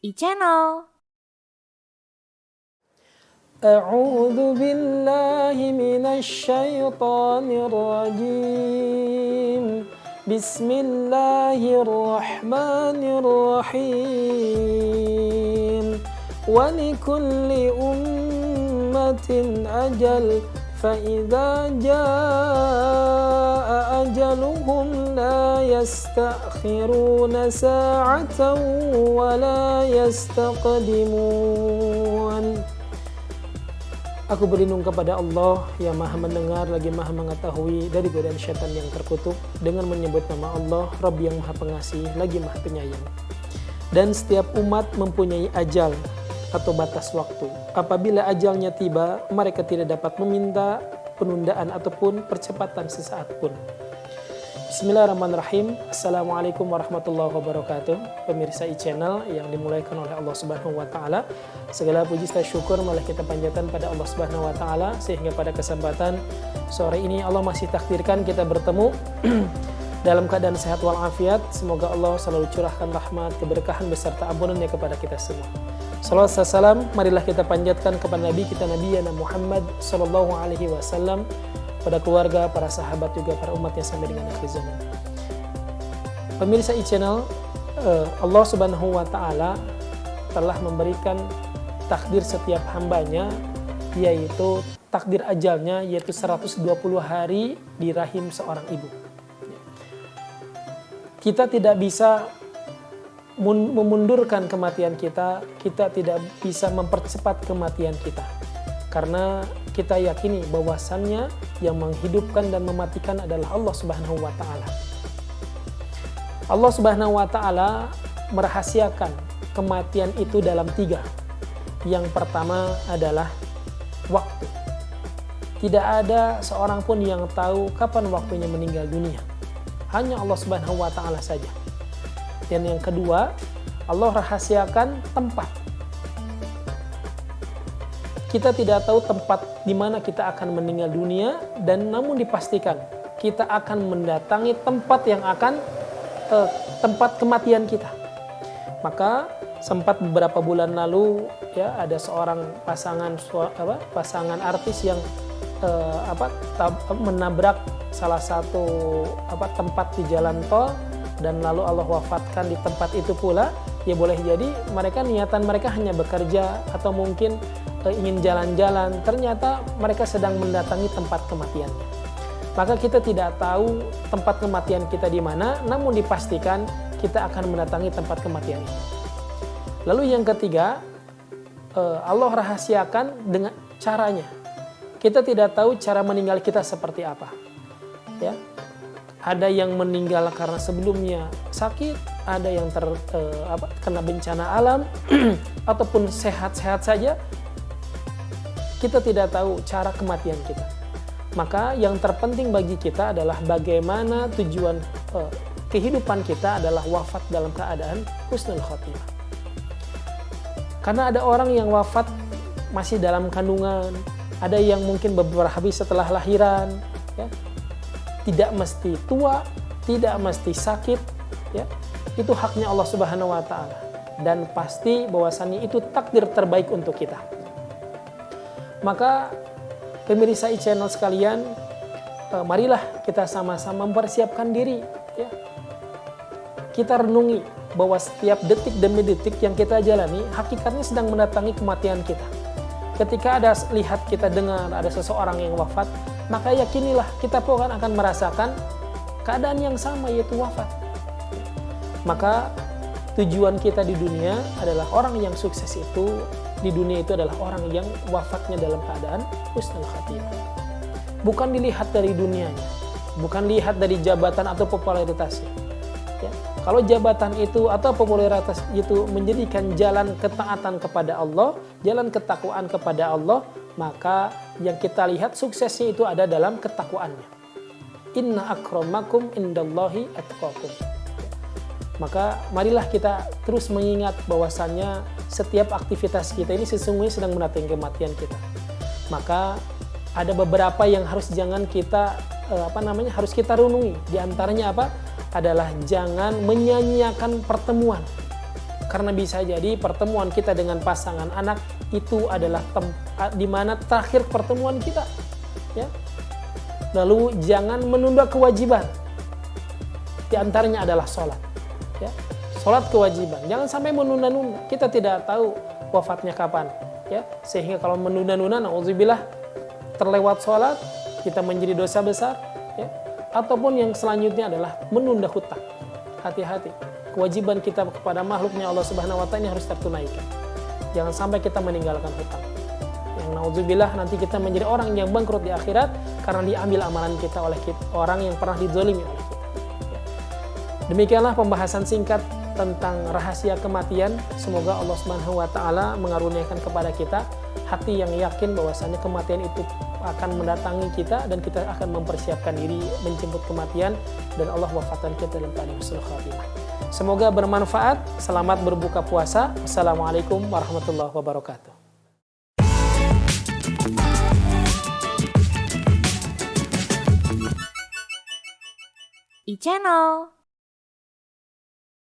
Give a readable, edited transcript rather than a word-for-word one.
e-channel. A'udzu billahi minasy syaithanir rajim. Bismillahirrahmanirrahim. Wa likulli ummatin ajal fa idza jaa ajaluhum la yastakhiruna sa'atan wa la yastaqdimun. Aku berlindung kepada Allah yang maha mendengar lagi maha mengetahui dari godaan syaitan yang terkutuk dengan menyebut nama Allah, Rabb yang maha pengasih lagi maha penyayang. Dan setiap umat mempunyai ajal atau batas waktu. Apabila ajalnya tiba, mereka tidak dapat meminta penundaan ataupun percepatan sesaat pun. Bismillahirrahmanirrahim. Assalamualaikum warahmatullahi wabarakatuh. Pemirsa e-channel yang dimulaikan oleh Allah Subhanahu wa taala. Segala puji dan syukur malah kita panjatkan pada Allah Subhanahu wa taala sehingga pada kesempatan sore ini Allah masih takdirkan kita bertemu dalam keadaan sehat walafiat. Semoga Allah selalu curahkan rahmat, keberkahan beserta ampunannya kepada kita semua. Salawat dan salam marilah kita panjatkan kepada Nabi kita Nabi Muhammad sallallahu alaihi wasallam, pada keluarga, para sahabat juga para umatnya sampai dengan akhir zaman. Pemirsa e-channel, Allah Subhanahu wa taala telah memberikan takdir setiap hambanya, yaitu takdir ajalnya, yaitu 120 hari di rahim seorang ibu. Kita tidak bisa memundurkan kematian kita, kita tidak bisa mempercepat kematian kita. Karena kita yakini bahwasannya yang menghidupkan dan mematikan adalah Allah Subhanahu wa taala. Allah Subhanahu wa taala merahasiakan kematian itu dalam 3. Yang pertama adalah waktu. Tidak ada seorang pun yang tahu kapan waktunya meninggal dunia. Hanya Allah Subhanahu wa taala saja. Dan yang kedua, Allah rahasiakan tempat. Kita tidak tahu tempat di mana kita akan meninggal dunia, dan namun dipastikan kita akan mendatangi tempat yang akan tempat kematian kita. Maka sempat beberapa bulan lalu ya ada seorang pasangan artis yang menabrak salah satu tempat di jalan tol, dan lalu Allah wafatkan di tempat itu pula. Ya boleh jadi niatan mereka hanya bekerja atau mungkin ingin jalan-jalan, ternyata mereka sedang mendatangi tempat kematiannya. Maka kita tidak tahu tempat kematian kita di mana, namun dipastikan kita akan mendatangi tempat kematian itu. Lalu yang ketiga, Allah rahasiakan dengan caranya. Kita tidak tahu cara meninggal kita seperti apa. Ya. Ada yang meninggal karena sebelumnya sakit, ada yang kena bencana alam ataupun sehat-sehat saja. Kita tidak tahu cara kematian kita. Maka yang terpenting bagi kita adalah bagaimana tujuan kehidupan kita adalah wafat dalam keadaan husnul khotimah. Karena ada orang yang wafat masih dalam kandungan, ada yang mungkin beberapa hari setelah lahiran, ya. Tidak mesti tua, tidak mesti sakit, ya. Itu haknya Allah Subhanahu wa taala, dan pasti bahwasannya itu takdir terbaik untuk kita. Maka pemirsa e-channel sekalian, marilah kita sama-sama mempersiapkan diri, ya. Kita renungi bahwa setiap detik demi detik yang kita jalani hakikatnya sedang mendatangi kematian kita. Ketika kita dengar ada seseorang yang wafat, maka yakinilah kita pun akan merasakan keadaan yang sama, yaitu wafat. Maka tujuan kita di dunia adalah orang yang sukses itu di dunia itu adalah orang yang wafatnya dalam keadaan husnul khatimah. Bukan dilihat dari dunianya, bukan dilihat dari jabatan atau popularitasnya. Ya. Kalau jabatan itu atau popularitas itu menjadikan jalan ketaatan kepada Allah, jalan ketakwaan kepada Allah, maka yang kita lihat suksesnya itu ada dalam ketakwaannya. Inna akramakum indallahi atqakum. Maka marilah kita terus mengingat bahwasannya setiap aktivitas kita ini sesungguhnya sedang mendatangi kematian kita. Maka ada beberapa yang harus harus kita renungi. Di antaranya adalah jangan menyanyiakan pertemuan. Karena bisa jadi pertemuan kita dengan pasangan anak itu adalah di mana terakhir pertemuan kita. Ya. Lalu jangan menunda kewajiban. Di antaranya adalah sholat. Ya. Sholat kewajiban. Jangan sampai menunda-nunda. Kita tidak tahu wafatnya kapan. Ya. Sehingga kalau menunda-nunda, na'udzubillah, terlewat sholat, kita menjadi dosa besar. Ya. Ataupun yang selanjutnya adalah menunda hutang. Hati-hati. Kewajiban kita kepada makhluknya Allah Subhanahu wa Ta'ala ini harus tertunaikan. Jangan sampai kita meninggalkan hutang. Yang na'udzubillah nanti kita menjadi orang yang bangkrut di akhirat karena diambil amalan kita oleh orang yang pernah dizalimi oleh kita. Ya. Demikianlah pembahasan singkat tentang rahasia kematian. Semoga Allah Subhanahu wa Ta'ala mengaruniakan kepada kita hati yang yakin bahwasanya kematian itu akan mendatangi kita dan kita akan mempersiapkan diri menjemput kematian dan Allah wafatkan kita dalam keadaan husnul khatimah. Semoga bermanfaat. Selamat berbuka puasa. Wassalamualaikum warahmatullahi wabarakatuh. iChannel